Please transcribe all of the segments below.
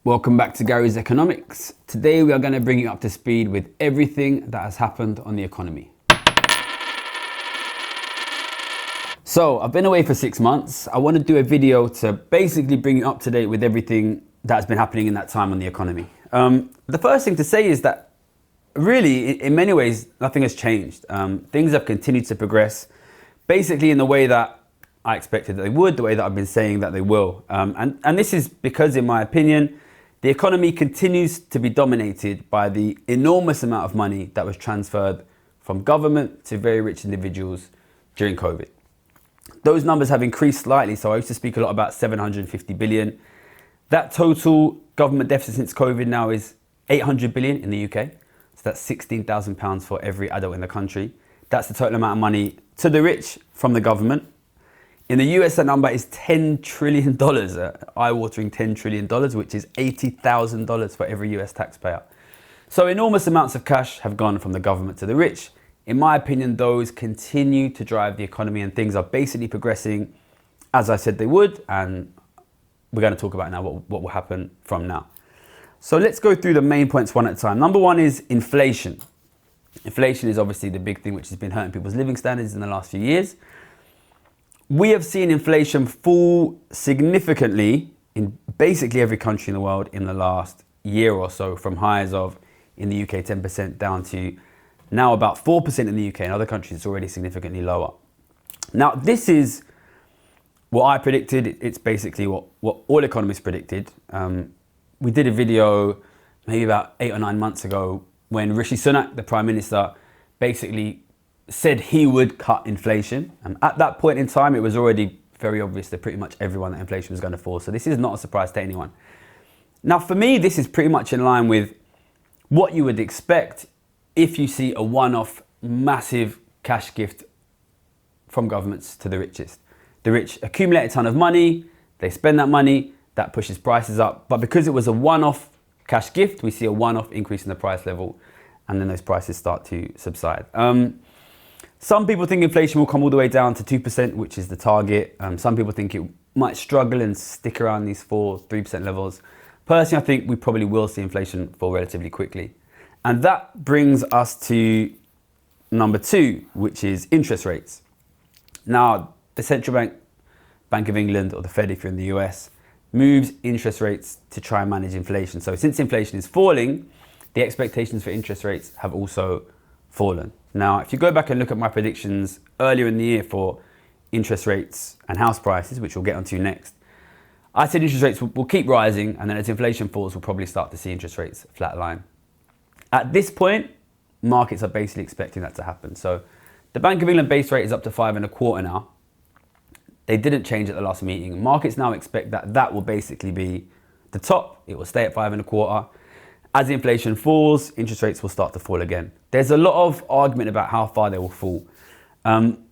Welcome back to Gary's Economics. Today we are going to bring you up to speed with everything that has happened on the economy. So I've been away for 6 months. I want to do a video to basically bring you up to date with everything that has been happening in that time on the economy. The first thing to say is that really, in many ways, nothing has changed. Things have continued to progress basically in the way that I expected that they would, the way that I've been saying that they will. And this is because, in my opinion, the economy continues to be dominated by the enormous amount of money that was transferred from government to very rich individuals during COVID. Those numbers have increased slightly, so I used to speak a lot about 750 billion. That total government deficit since COVID now is 800 billion in the UK. So that's £16,000 for every adult in the country. That's the total amount of money to the rich from the government. In the US, that number is $10 trillion, eye-watering $10 trillion, which is $80,000 for every US taxpayer. So enormous amounts of cash have gone from the government to the rich. In my opinion, those continue to drive the economy and things are basically progressing as I said they would. And we're going to talk about now what will happen from now. So let's go through the main points one at a time. Number one is inflation. Inflation is obviously the big thing which has been hurting people's living standards in the last few years. We have seen inflation fall significantly in basically every country in the world in the last year or so, from highs of, in the UK, 10% down to now about 4% in the UK. In other countries, it's already significantly lower. Now, this is what I predicted. It's basically what all economists predicted. We did a video maybe about 8 or 9 months ago when Rishi Sunak, the Prime Minister, basically said he would cut inflation. At that point in time, it was already very obvious to pretty much everyone that inflation was going to fall. So this is not a surprise to anyone. Now, for me, this is pretty much in line with what you would expect if you see a one-off massive cash gift from governments to the richest. The rich accumulate a ton of money, they spend that money, that pushes prices up. But because it was a one-off cash gift, we see a one-off increase in the price level, and then those prices start to subside. Some people think inflation will come all the way down to 2%, which is the target. Some people think it might struggle and stick around these 3% levels. Personally, I think we probably will see inflation fall relatively quickly. And that brings us to number two, which is interest rates. Now, the central bank, Bank of England, or the Fed if you're in the US, moves interest rates to try and manage inflation. So since inflation is falling, the expectations for interest rates have also fallen. Now, if you go back and look at my predictions earlier in the year for interest rates and house prices, which we'll get onto next, I said interest rates will keep rising, and then as inflation falls, we'll probably start to see interest rates flatline. At this point, markets are basically expecting that to happen. So the Bank of England base rate is up to 5.25 now. They didn't change at the last meeting. Markets now expect that that will basically be the top. It will stay at 5.25. As inflation falls, interest rates will start to fall again. There's a lot of argument about how far they will fall.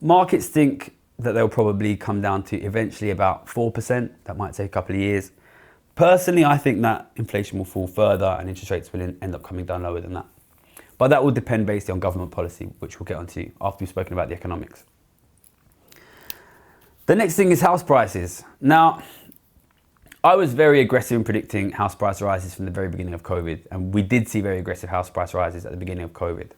Markets think that they'll probably come down to eventually about 4%. That might take a couple of years. Personally, I think that inflation will fall further and interest rates will end up coming down lower than that. But that will depend basically on government policy, which we'll get onto after we've spoken about the economics. The next thing is house prices. Now, I was very aggressive in predicting house price rises from the very beginning of COVID, and we did see very aggressive house price rises at the beginning of COVID.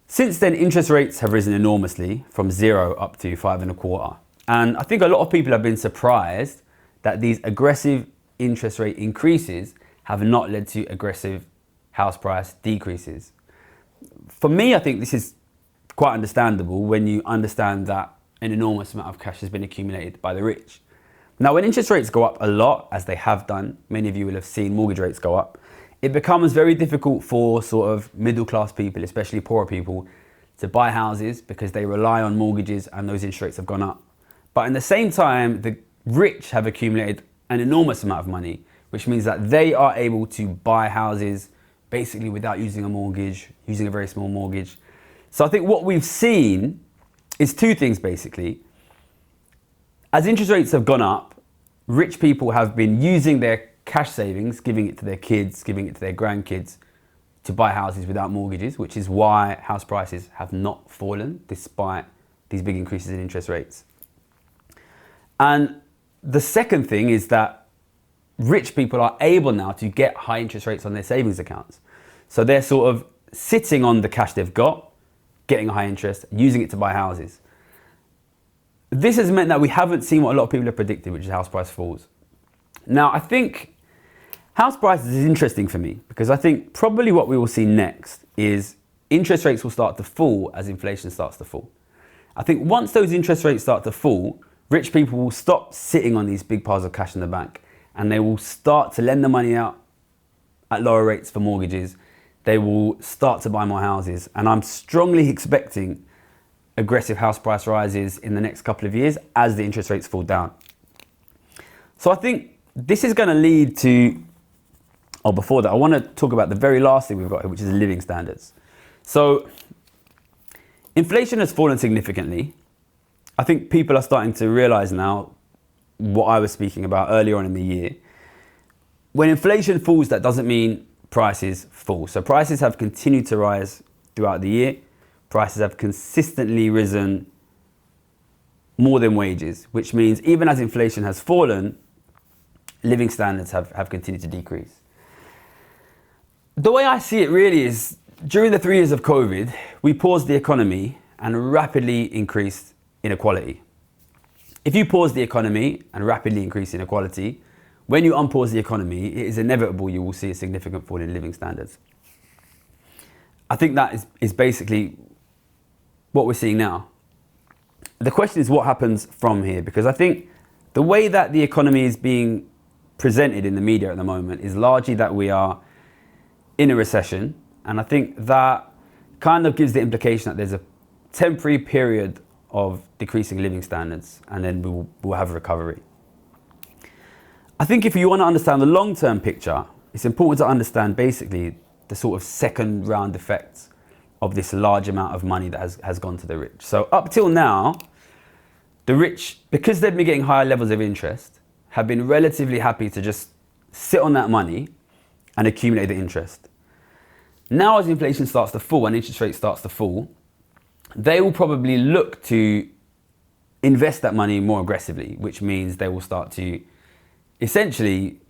Since then, interest rates have risen enormously from 0 up to 5.25. And I think a lot of people have been surprised that these aggressive interest rate increases have not led to aggressive house price decreases. For me, I think this is quite understandable when you understand that an enormous amount of cash has been accumulated by the rich. Now, when interest rates go up a lot, as they have done, many of you will have seen mortgage rates go up, it becomes very difficult for sort of middle-class people, especially poorer people, to buy houses because they rely on mortgages and those interest rates have gone up. But in the same time, the rich have accumulated an enormous amount of money, which means that they are able to buy houses basically without using a mortgage, using a very small mortgage. So I think what we've seen is two things basically. As interest rates have gone up, rich people have been using their cash savings, giving it to their kids, giving it to their grandkids to buy houses without mortgages, which is why house prices have not fallen despite these big increases in interest rates. And the second thing is that rich people are able now to get high interest rates on their savings accounts. So they're sort of sitting on the cash they've got, getting a high interest, using it to buy houses. This has meant that we haven't seen what a lot of people have predicted, which is house price falls. Now, I think house prices is interesting for me because I think probably what we will see next is interest rates will start to fall as inflation starts to fall. I think once those interest rates start to fall, rich people will stop sitting on these big piles of cash in the bank and they will start to lend the money out at lower rates for mortgages. They will start to buy more houses. And I'm strongly expecting aggressive house price rises in the next couple of years as the interest rates fall down. So I think this is going to lead to, before that, I want to talk about the very last thing we've got here, which is living standards. So inflation has fallen significantly. I think people are starting to realize now what I was speaking about earlier on in the year. When inflation falls, that doesn't mean prices fall. So prices have continued to rise throughout the year. Prices have consistently risen more than wages, which means even as inflation has fallen, living standards have continued to decrease. The way I see it really is during the 3 years of COVID, we paused the economy and rapidly increased inequality. If you pause the economy and rapidly increase inequality, when you unpause the economy, it is inevitable you will see a significant fall in living standards. I think that is basically what we're seeing now. The question is what happens from here, because I think the way that the economy is being presented in the media at the moment is largely that we are in a recession, and I think that kind of gives the implication that there's a temporary period of decreasing living standards and then we'll have a recovery. I think if you want to understand the long-term picture, it's important to understand basically the sort of second round effects of this large amount of money that has gone to the rich. So up till now, the rich, because they've been getting higher levels of interest, have been relatively happy to just sit on that money and accumulate the interest. Now as inflation starts to fall and interest rate starts to fall, they will probably look to invest that money more aggressively, which means they will start to essentially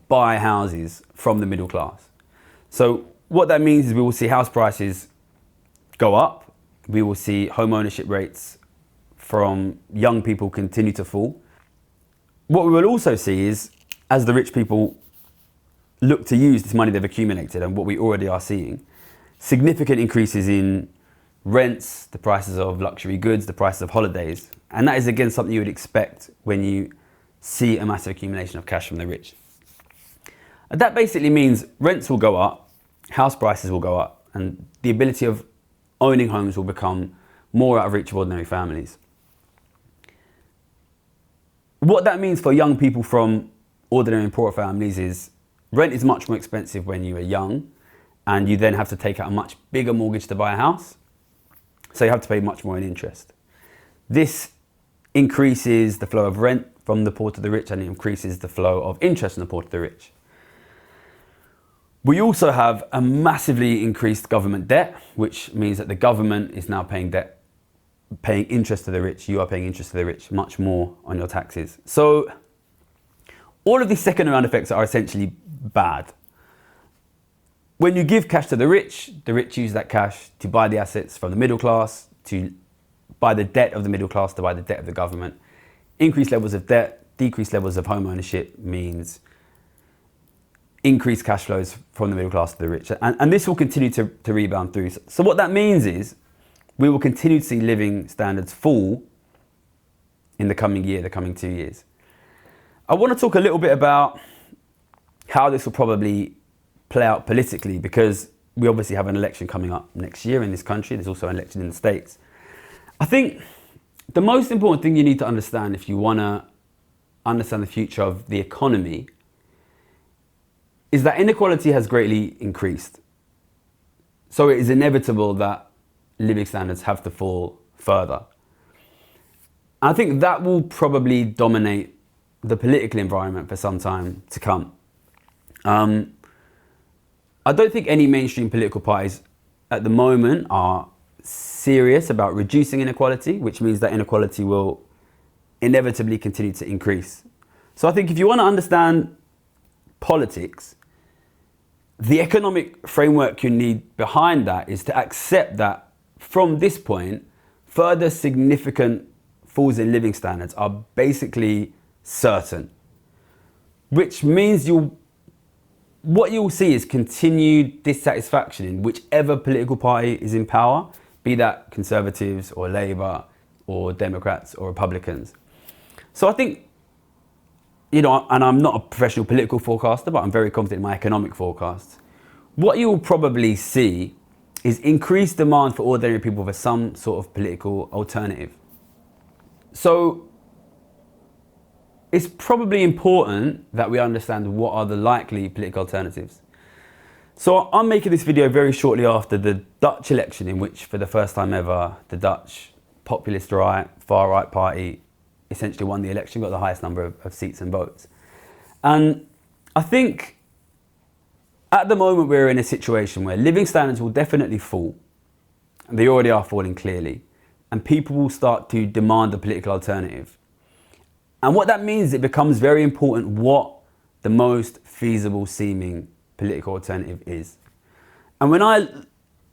buy houses from the middle class. So what that means is we will see house prices go up. We will see home ownership rates from young people continue to fall. What we will also see is as the rich people look to use this money they've accumulated, and what we already are seeing, significant increases in rents, the prices of luxury goods, the prices of holidays. And that is again something you would expect when you see a massive accumulation of cash from the rich. And that basically means rents will go up, house prices will go up, and the ability of owning homes will become more out of reach of ordinary families. What that means for young people from ordinary and poor families is rent is much more expensive when you are young, and you then have to take out a much bigger mortgage to buy a house. So you have to pay much more in interest. This increases the flow of rent from the poor to the rich, and it increases the flow of interest from the poor to the rich. We also have a massively increased government debt, which means that the government is now paying interest to the rich. You are paying interest to the rich much more on your taxes. So all of these second round effects are essentially bad. When you give cash to the rich use that cash to buy the assets from the middle class, to buy the debt of the middle class, to buy the debt of the government. Increased levels of debt, decreased levels of home ownership means increased cash flows from the middle class to the rich. And this will continue to rebound through. So what that means is we will continue to see living standards fall in the coming year, the coming 2 years. I want to talk a little bit about how this will probably play out politically, because we obviously have an election coming up next year in this country. There's also an election in the States. I think the most important thing you need to understand if you want to understand the future of the economy is that inequality has greatly increased. So it is inevitable that living standards have to fall further. I think that will probably dominate the political environment for some time to come. I don't think any mainstream political parties at the moment are serious about reducing inequality, which means that inequality will inevitably continue to increase. So I think if you want to understand politics, the economic framework you need behind that is to accept that from this point, further significant falls in living standards are basically certain, which means what you'll see is continued dissatisfaction in whichever political party is in power, be that Conservatives or Labour or Democrats or Republicans. So I think, and I'm not a professional political forecaster, but I'm very confident in my economic forecasts. What you'll probably see is increased demand for ordinary people for some sort of political alternative. So it's probably important that we understand what are the likely political alternatives. So I'm making this video very shortly after the Dutch election, in which for the first time ever, the Dutch populist right, far right party essentially won the election, got the highest number of seats and votes. And I think at the moment we're in a situation where living standards will definitely fall. They already are falling clearly. And people will start to demand a political alternative. And what that means, it becomes very important what the most feasible seeming political alternative is. And when I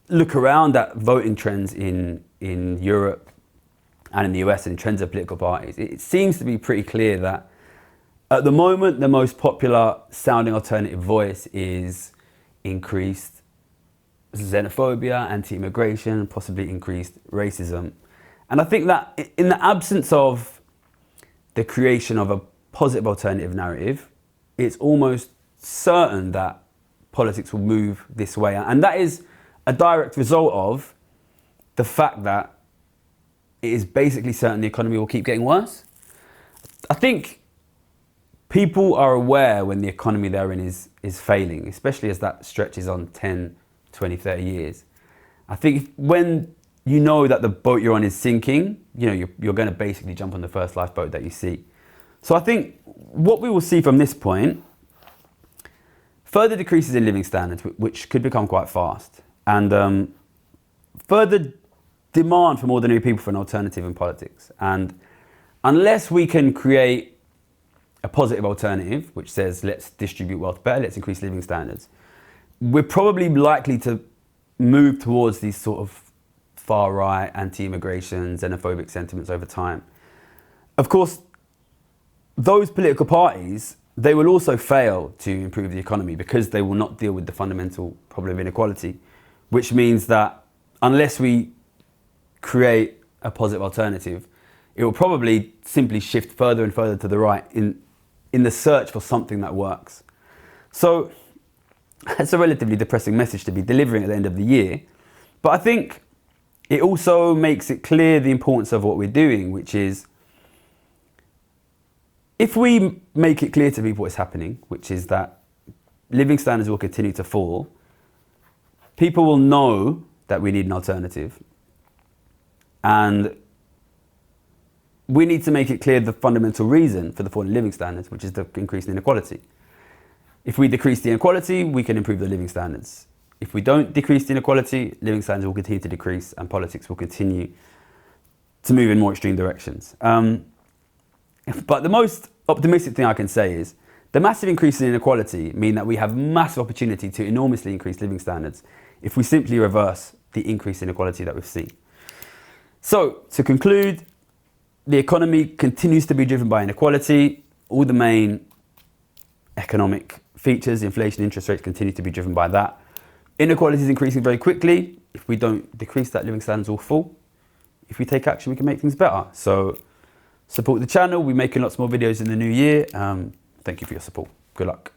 look around at voting trends in Europe and in the US and trends of political parties, it seems to be pretty clear that at the moment, the most popular sounding alternative voice is increased xenophobia, anti-immigration, possibly increased racism. And I think that in the absence of the creation of a positive alternative narrative, it's almost certain that politics will move this way. And that is a direct result of the fact that it is basically certain the economy will keep getting worse. I think people are aware when the economy they're in is failing, especially as that stretches on 10, 20, 30 years. I think when you know that the boat you're on is sinking, you're going to basically jump on the first lifeboat that you see. So I think what we will see from this point, further decreases in living standards, which could become quite fast, and further demand from ordinary people for an alternative in politics. And unless we can create a positive alternative, which says let's distribute wealth better, let's increase living standards, we're probably likely to move towards these sort of far right, anti-immigration, xenophobic sentiments over time. Of course, those political parties, they will also fail to improve the economy because they will not deal with the fundamental problem of inequality, which means that unless we create a positive alternative, it will probably simply shift further and further to the right in the search for something that works. So it's a relatively depressing message to be delivering at the end of the year, but I think it also makes it clear the importance of what we're doing, which is if we make it clear to people what's happening, which is that living standards will continue to fall, people will know that we need an alternative. And we need to make it clear the fundamental reason for the fall in living standards, which is the increase in inequality. If we decrease the inequality, we can improve the living standards. If we don't decrease the inequality, living standards will continue to decrease and politics will continue to move in more extreme directions. But the most optimistic thing I can say is the massive increase in inequality mean that we have massive opportunity to enormously increase living standards if we simply reverse the increase in inequality that we've seen. So, to conclude, the economy continues to be driven by inequality. All the main economic features, inflation, interest rates, continue to be driven by that. Inequality is increasing very quickly. If we don't decrease that, living standards will fall. If we take action, we can make things better. So support the channel. We're making lots more videos in the new year. Thank you for your support. Good luck.